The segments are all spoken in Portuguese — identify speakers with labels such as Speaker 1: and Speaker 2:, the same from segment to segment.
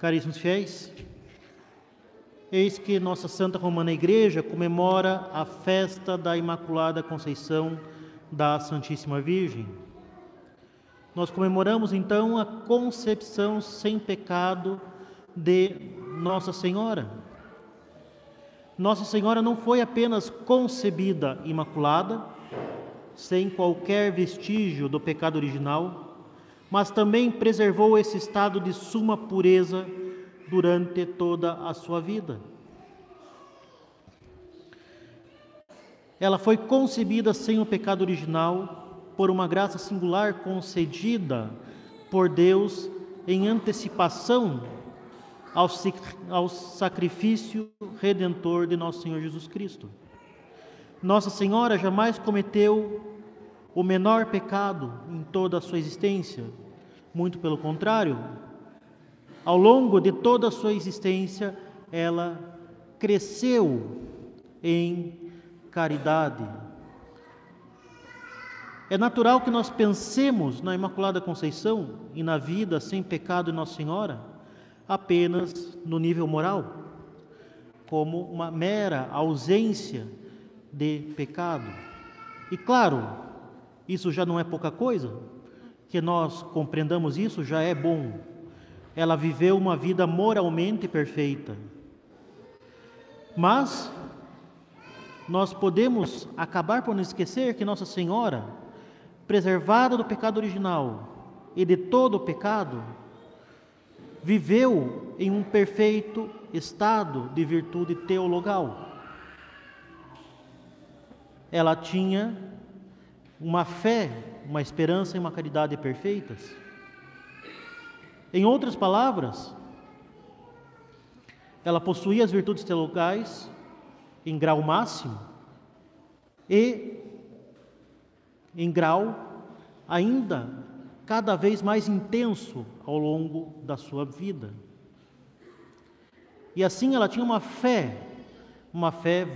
Speaker 1: Caríssimos fiéis, eis que nossa Santa Romana Igreja comemora a festa da Imaculada Conceição da Santíssima Virgem. Nós comemoramos então a concepção sem pecado de Nossa Senhora. Nossa Senhora não foi apenas concebida imaculada, sem qualquer vestígio do pecado original, mas também preservou esse estado de suma pureza durante toda a sua vida. Ela foi concebida sem o pecado original por uma graça singular concedida por Deus em antecipação ao sacrifício redentor de nosso Senhor Jesus Cristo. Nossa Senhora jamais cometeu o menor pecado em toda a sua existência. Muito pelo contrário, ao longo de toda a sua existência, ela cresceu em caridade. É natural que nós pensemos na Imaculada Conceição e na vida sem pecado de Nossa Senhora apenas no nível moral, como uma mera ausência de pecado. E claro, isso já não é pouca coisa, que nós compreendamos isso já é bom. Ela viveu uma vida moralmente perfeita. Mas nós podemos acabar por não esquecer que Nossa Senhora, preservada do pecado original e de todo o pecado, viveu em um perfeito estado de virtude teologal. Ela tinha uma fé, uma esperança e uma caridade perfeitas. Em outras palavras, ela possuía as virtudes teologais em grau máximo e em grau ainda cada vez mais intenso ao longo da sua vida. E assim ela tinha uma fé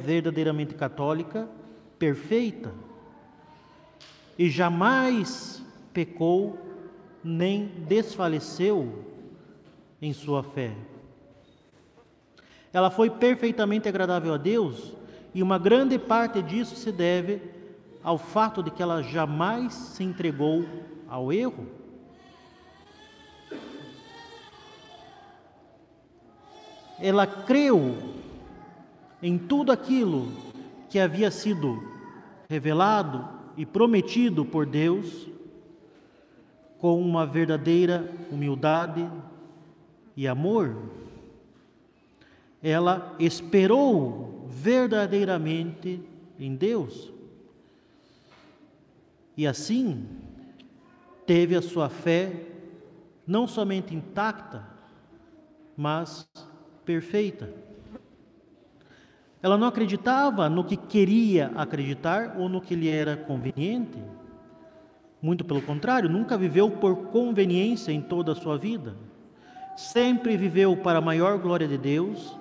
Speaker 1: verdadeiramente católica, perfeita, e jamais pecou nem desfaleceu em sua fé. Ela foi perfeitamente agradável a Deus, e uma grande parte disso se deve ao fato de que ela jamais se entregou ao erro. Ela creu em tudo aquilo que havia sido revelado e prometido por Deus, com uma verdadeira humildade e amor. Ela esperou verdadeiramente em Deus. E assim, teve a sua fé não somente intacta, mas perfeita. Ela não acreditava no que queria acreditar ou no que lhe era conveniente. Muito pelo contrário, nunca viveu por conveniência em toda a sua vida. Sempre viveu para a maior glória de Deus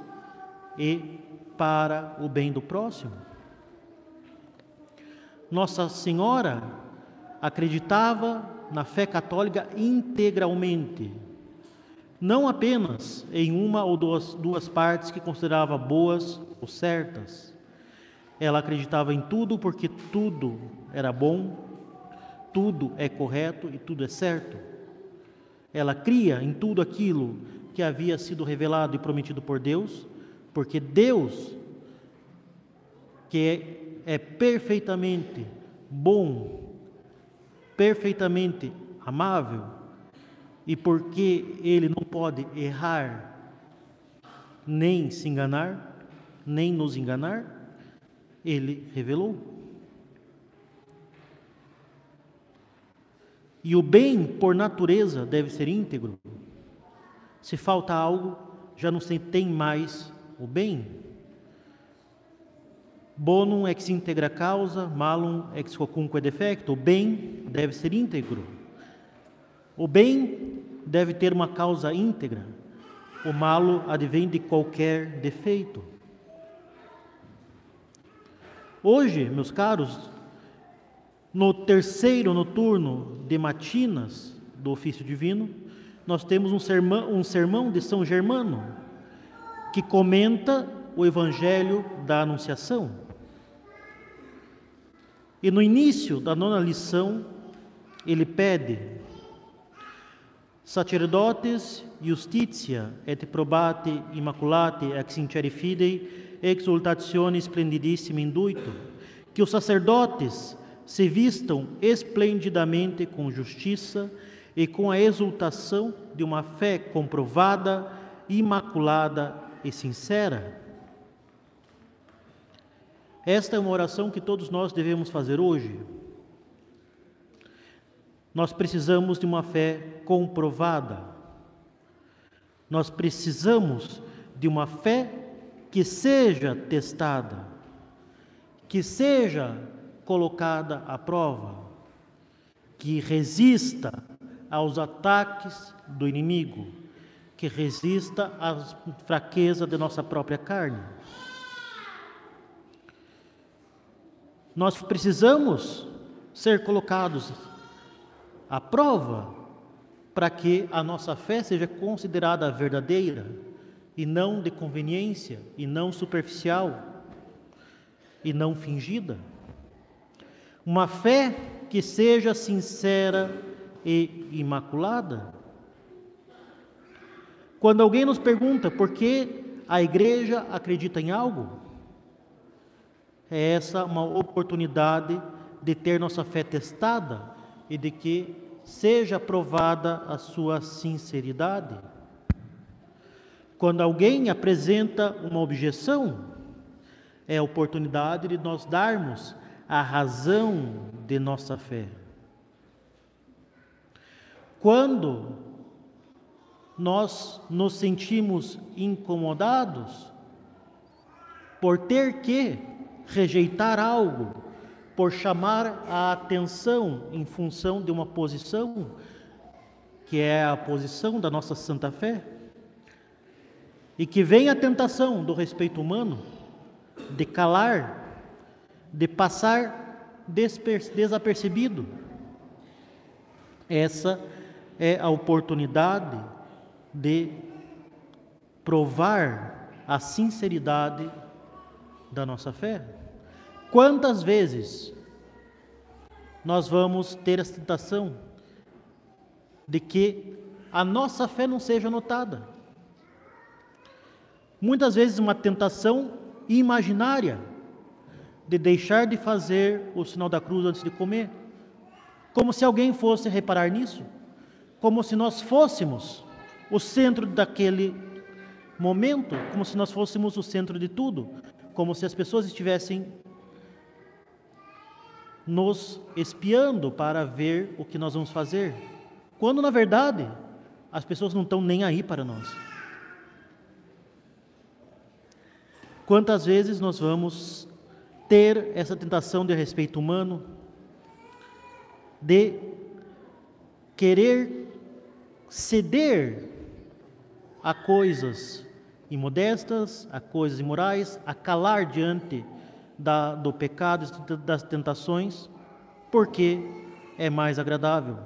Speaker 1: e para o bem do próximo. Nossa Senhora acreditava na fé católica integralmente, não apenas em uma ou duas partes que considerava boas ou certas. Ela acreditava em tudo porque tudo era bom, tudo é correto e tudo é certo. Ela cria em tudo aquilo que havia sido revelado e prometido por Deus, porque Deus, que é perfeitamente bom, perfeitamente amável, e porque Ele não pode errar, nem se enganar, nem nos enganar, Ele revelou. E o bem, por natureza, deve ser íntegro. Se falta algo, já não se tem mais o bem. Bonum ex integra causa, malum ex quocunque defecto. O bem deve ser íntegro. O bem deve ter uma causa íntegra. O malo advém de qualquer defeito. Hoje, meus caros, no terceiro noturno de matinas do ofício divino, nós temos um sermão de São Germano, que comenta o Evangelho da Anunciação. E no início da 9ª lição, ele pede: Sacerdotes justitia et probate immaculate ex sinceri fidei exultatione splendidissima induito, que os sacerdotes se vistam esplendidamente com justiça e com a exultação de uma fé comprovada, imaculada e sincera. Esta é uma oração que todos nós devemos fazer hoje. Nós precisamos de uma fé comprovada. Nós precisamos de uma fé que seja testada, que seja colocada à prova, que resista aos ataques do inimigo, que resista à fraqueza de nossa própria carne. Nós precisamos ser colocados à prova para que a nossa fé seja considerada verdadeira e não de conveniência, e não superficial, e não fingida. Uma fé que seja sincera e imaculada. Quando alguém nos pergunta por que a igreja acredita em algo, é essa uma oportunidade de ter nossa fé testada e de que seja provada a sua sinceridade. Quando alguém apresenta uma objeção, é a oportunidade de nós darmos a razão de nossa fé. Quando nós nos sentimos incomodados por ter que rejeitar algo, por chamar a atenção em função de uma posição, que é a posição da nossa santa fé, e que vem a tentação do respeito humano, de calar, de passar desapercebido. Essa é a oportunidade de provar a sinceridade da nossa fé. Quantas vezes nós vamos ter a tentação de que a nossa fé não seja notada? Muitas vezes uma tentação imaginária de deixar de fazer o sinal da cruz antes de comer, como se alguém fosse reparar nisso, como se nós fôssemos o centro daquele momento, como se nós fôssemos o centro de tudo, como se as pessoas estivessem nos espiando para ver o que nós vamos fazer, quando na verdade as pessoas não estão nem aí para nós. Quantas vezes nós vamos ter essa tentação de respeito humano, de querer ceder a coisas imodestas, a coisas imorais, a calar diante do pecado, das tentações, porque é mais agradável.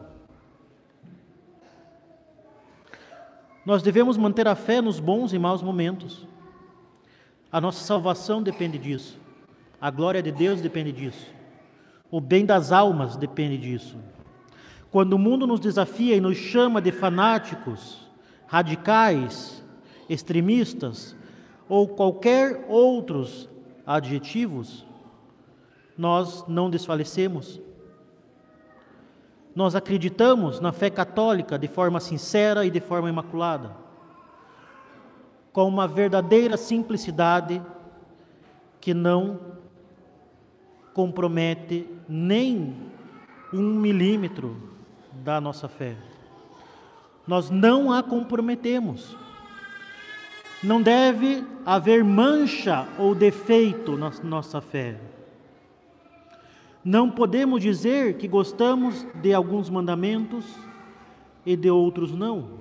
Speaker 1: Nós devemos manter a fé nos bons e maus momentos. A nossa salvação depende disso. A glória de Deus depende disso. O bem das almas depende disso. Quando o mundo nos desafia e nos chama de fanáticos, radicais, extremistas ou qualquer outros adjetivos, nós não desfalecemos. Nós acreditamos na fé católica de forma sincera e de forma imaculada, com uma verdadeira simplicidade que não compromete nem 1 milímetro da nossa fé. Nós não a comprometemos. Não deve haver mancha ou defeito na nossa fé. Não podemos dizer que gostamos de alguns mandamentos e de outros não.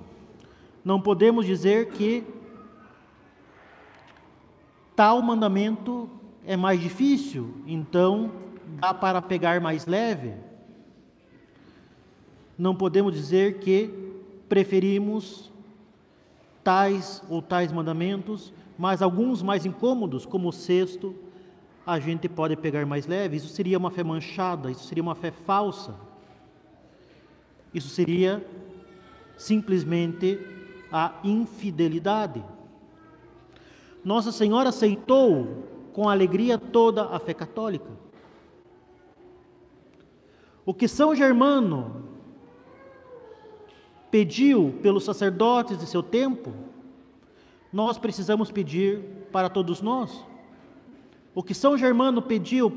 Speaker 1: Não podemos dizer que tal mandamento é mais difícil, então dá para pegar mais leve. Não podemos dizer que preferimos tais ou tais mandamentos, mas alguns mais incômodos, como o sexto, a gente pode pegar mais leve. Isso seria uma fé manchada, isso seria uma fé falsa. Isso seria simplesmente a infidelidade. Nossa Senhora aceitou com alegria toda a fé católica. O que São Germano pediu pelos sacerdotes de seu tempo, nós precisamos pedir para todos nós. O que São Germano pediu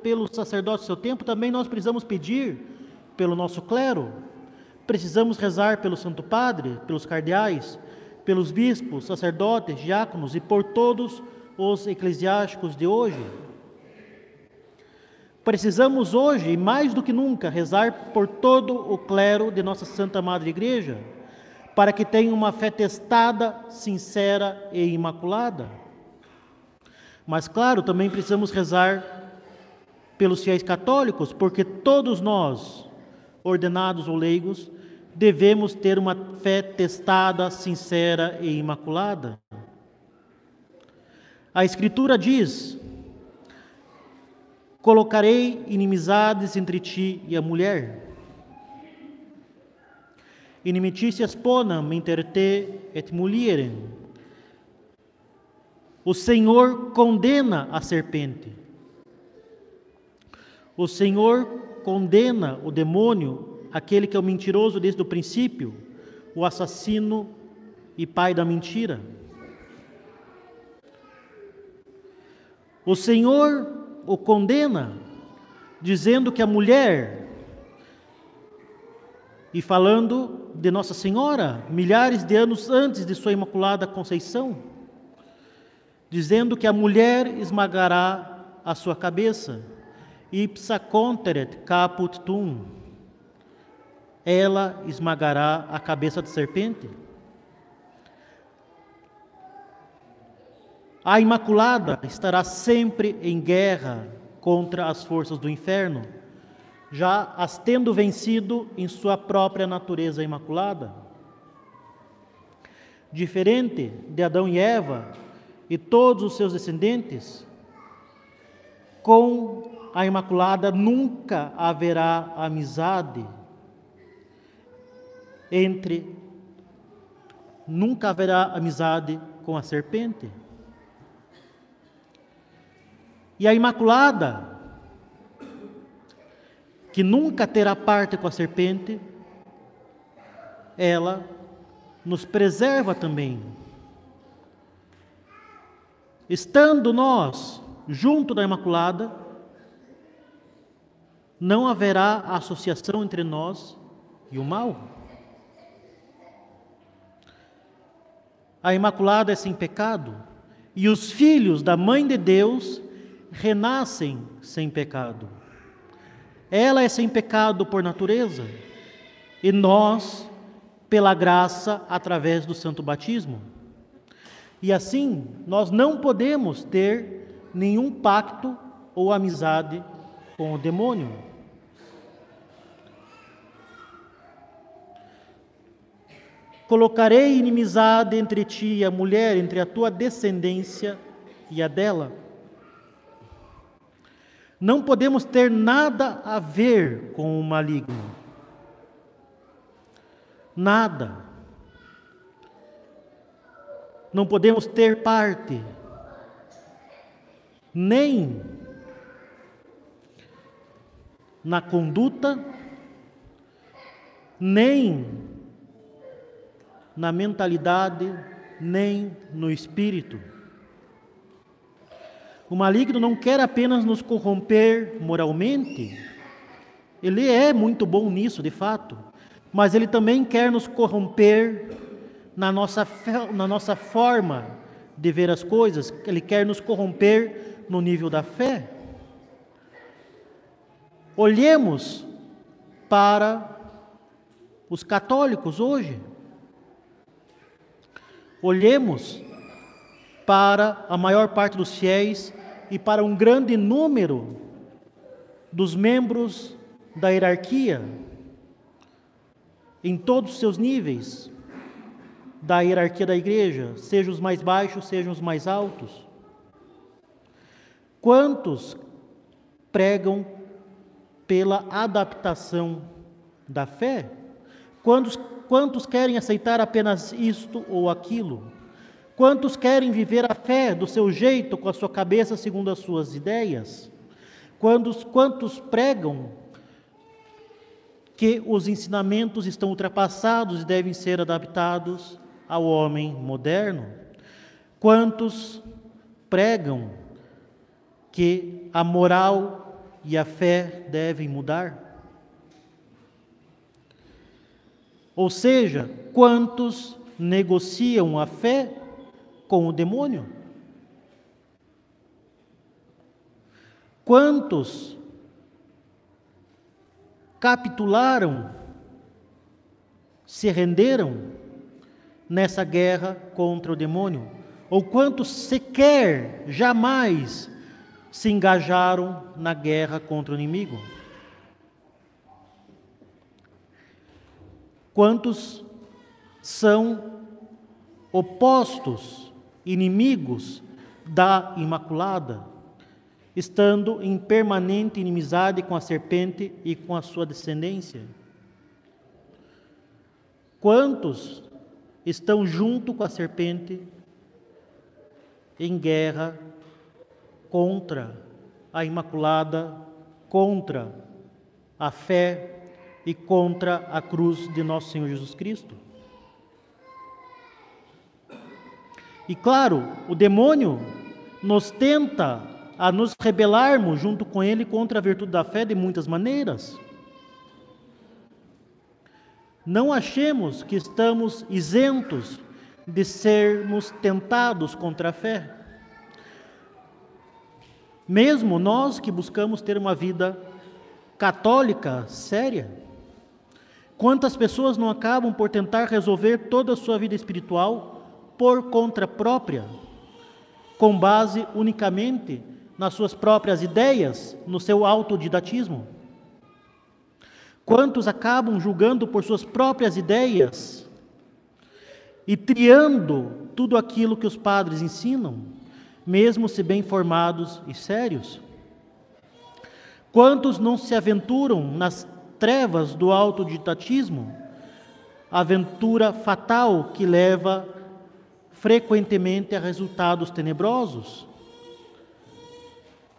Speaker 1: pelos sacerdotes de seu tempo, também nós precisamos pedir pelo nosso clero. Precisamos rezar pelo Santo Padre, pelos cardeais, pelos bispos, sacerdotes, diáconos e por todos os eclesiásticos de hoje. Precisamos hoje, e mais do que nunca, rezar por todo o clero de nossa Santa Madre Igreja, para que tenha uma fé testada, sincera e imaculada. Mas, claro, também precisamos rezar pelos fiéis católicos, porque todos nós, ordenados ou leigos, devemos ter uma fé testada, sincera e imaculada. A Escritura diz: colocarei inimizades entre ti e a mulher. Inimicitias ponam inter te et mulierem. O Senhor condena a serpente. O Senhor condena o demônio, aquele que é o mentiroso desde o princípio, o assassino e pai da mentira. O Senhor o condena, dizendo que a mulher, e falando de Nossa Senhora, milhares de anos antes de sua Imaculada Conceição, dizendo que a mulher esmagará a sua cabeça, ipsa conteret caput tuum, ela esmagará a cabeça da serpente. A Imaculada estará sempre em guerra contra as forças do inferno, já as tendo vencido em sua própria natureza imaculada. Diferente de Adão e Eva e todos os seus descendentes, com a Imaculada nunca haverá amizade nunca haverá amizade com a serpente. E a Imaculada, que nunca terá parte com a serpente, ela nos preserva também. Estando nós junto da Imaculada, não haverá associação entre nós e o mal. A Imaculada é sem pecado, e os filhos da Mãe de Deus renascem sem pecado. Ela é sem pecado por natureza, e nós, pela graça, através do santo batismo. E assim, nós não podemos ter nenhum pacto ou amizade com o demônio. Colocarei inimizade entre ti e a mulher, entre a tua descendência e a dela. Não podemos ter nada a ver com o maligno. Nada. Não podemos ter parte, nem na conduta, nem na mentalidade, nem no espírito. O maligno não quer apenas nos corromper moralmente, ele é muito bom nisso, de fato, mas ele também quer nos corromper na nossa forma de ver as coisas, ele quer nos corromper no nível da fé. Olhemos para os católicos hoje. Olhemos para a maior parte dos fiéis e para um grande número dos membros da hierarquia. em todos os seus níveis da hierarquia da igreja, sejam os mais baixos, sejam os mais altos? Quantos pregam pela adaptação da fé? Quantos querem aceitar apenas isto ou aquilo? Quantos querem viver a fé do seu jeito, com a sua cabeça, segundo as suas ideias? Quantos pregam que os ensinamentos estão ultrapassados e devem ser adaptados ao homem moderno? Quantos pregam que a moral e a fé devem mudar? Ou seja, quantos negociam a fé com o demônio? Quantos capitularam, se renderam nessa guerra contra o demônio? Ou quantos sequer, jamais se engajaram na guerra contra o inimigo? Quantos são opostos, inimigos da Imaculada, estando em permanente inimizade com a serpente e com a sua descendência? Quantos estão junto com a serpente em guerra contra a Imaculada, contra a fé e contra a cruz de nosso Senhor Jesus Cristo? E claro, o demônio nos tenta a nos rebelarmos junto com ele contra a virtude da fé de muitas maneiras. Não achemos que estamos isentos de sermos tentados contra a fé. Mesmo nós que buscamos ter uma vida católica séria, quantas pessoas não acabam por tentar resolver toda a sua vida espiritual por conta própria, com base unicamente nas suas próprias ideias, no seu autodidatismo? Quantos acabam julgando por suas próprias ideias e triando tudo aquilo que os padres ensinam, mesmo se bem formados e sérios? Quantos não se aventuram nas trevas do autodidatismo, aventura fatal que leva frequentemente a resultados tenebrosos?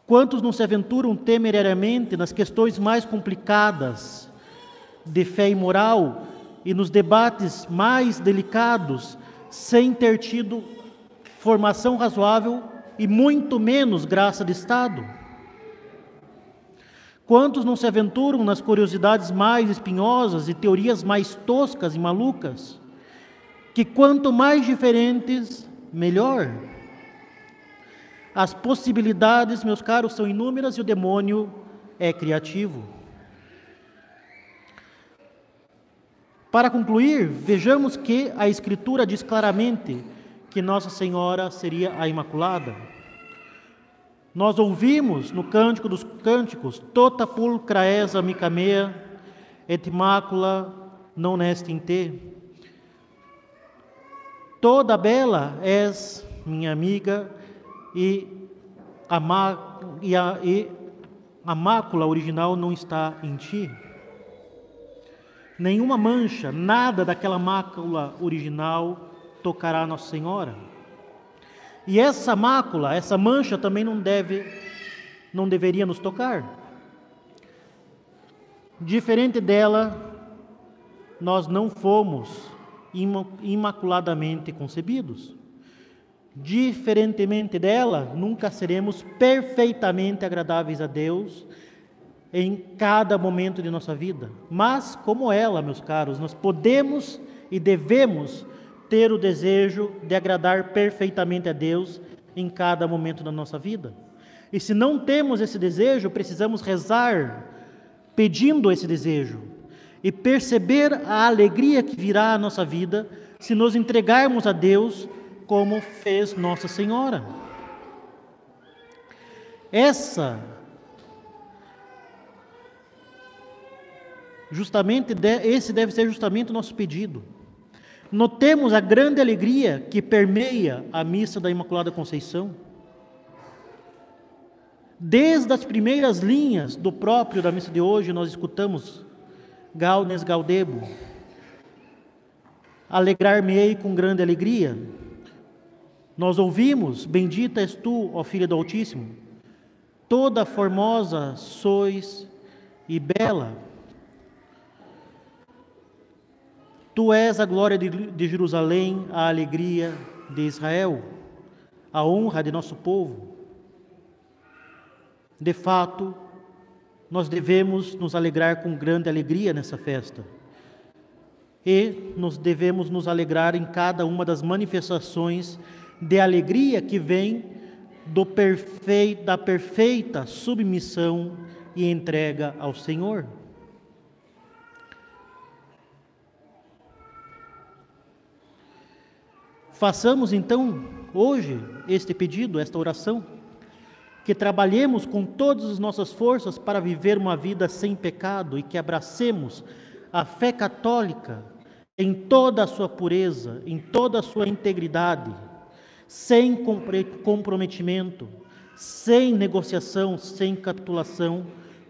Speaker 1: Quantos não se aventuram temerariamente nas questões mais complicadas de fé e moral e nos debates mais delicados, sem ter tido formação razoável e muito menos graça de Estado? Quantos não se aventuram nas curiosidades mais espinhosas e teorias mais toscas e malucas, que quanto mais diferentes, melhor? As possibilidades, meus caros, são inúmeras e o demônio é criativo. Para concluir, vejamos que a Escritura diz claramente que Nossa Senhora seria a Imaculada. Nós ouvimos no Cântico dos Cânticos: Tota pulcra es amica mea, et immacula non est in te. Toda bela és minha amiga e a mácula original não está em ti. Nenhuma mancha, nada daquela mácula original tocará Nossa Senhora. E essa mácula, essa mancha também não deveria nos tocar. Diferente dela, nós não fomos imaculadamente concebidos. Diferentemente dela, nunca seremos perfeitamente agradáveis a Deus em cada momento de nossa vida. Mas, como ela, meus caros, nós podemos e devemos ter o desejo de agradar perfeitamente a Deus em cada momento da nossa vida. E se não temos esse desejo, precisamos rezar pedindo esse desejo e perceber a alegria que virá à nossa vida se nos entregarmos a Deus como fez Nossa Senhora. Esse deve ser justamente o nosso pedido. Notemos a grande alegria que permeia a missa da Imaculada Conceição. Desde as primeiras linhas do próprio da missa de hoje, nós escutamos Gaudes Gaudebo, alegrar-me-ei com grande alegria. Nós ouvimos, bendita és tu, ó Filha do Altíssimo, toda formosa sois e bela. Tu és a glória de Jerusalém, a alegria de Israel, a honra de nosso povo. De fato, nós devemos nos alegrar com grande alegria nessa festa. E devemos nos alegrar em cada uma das manifestações de alegria que vem da perfeita submissão e entrega ao Senhor. Façamos então hoje este pedido, esta oração, que trabalhemos com todas as nossas forças para viver uma vida sem pecado e que abracemos a fé católica em toda a sua pureza, em toda a sua integridade, sem comprometimento, sem negociação, sem capitulação,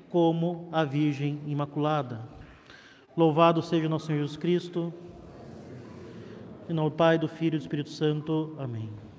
Speaker 1: como a Virgem Imaculada. Louvado seja nosso Senhor Jesus Cristo. Em nome do Pai, do Filho e do Espírito Santo. Amém.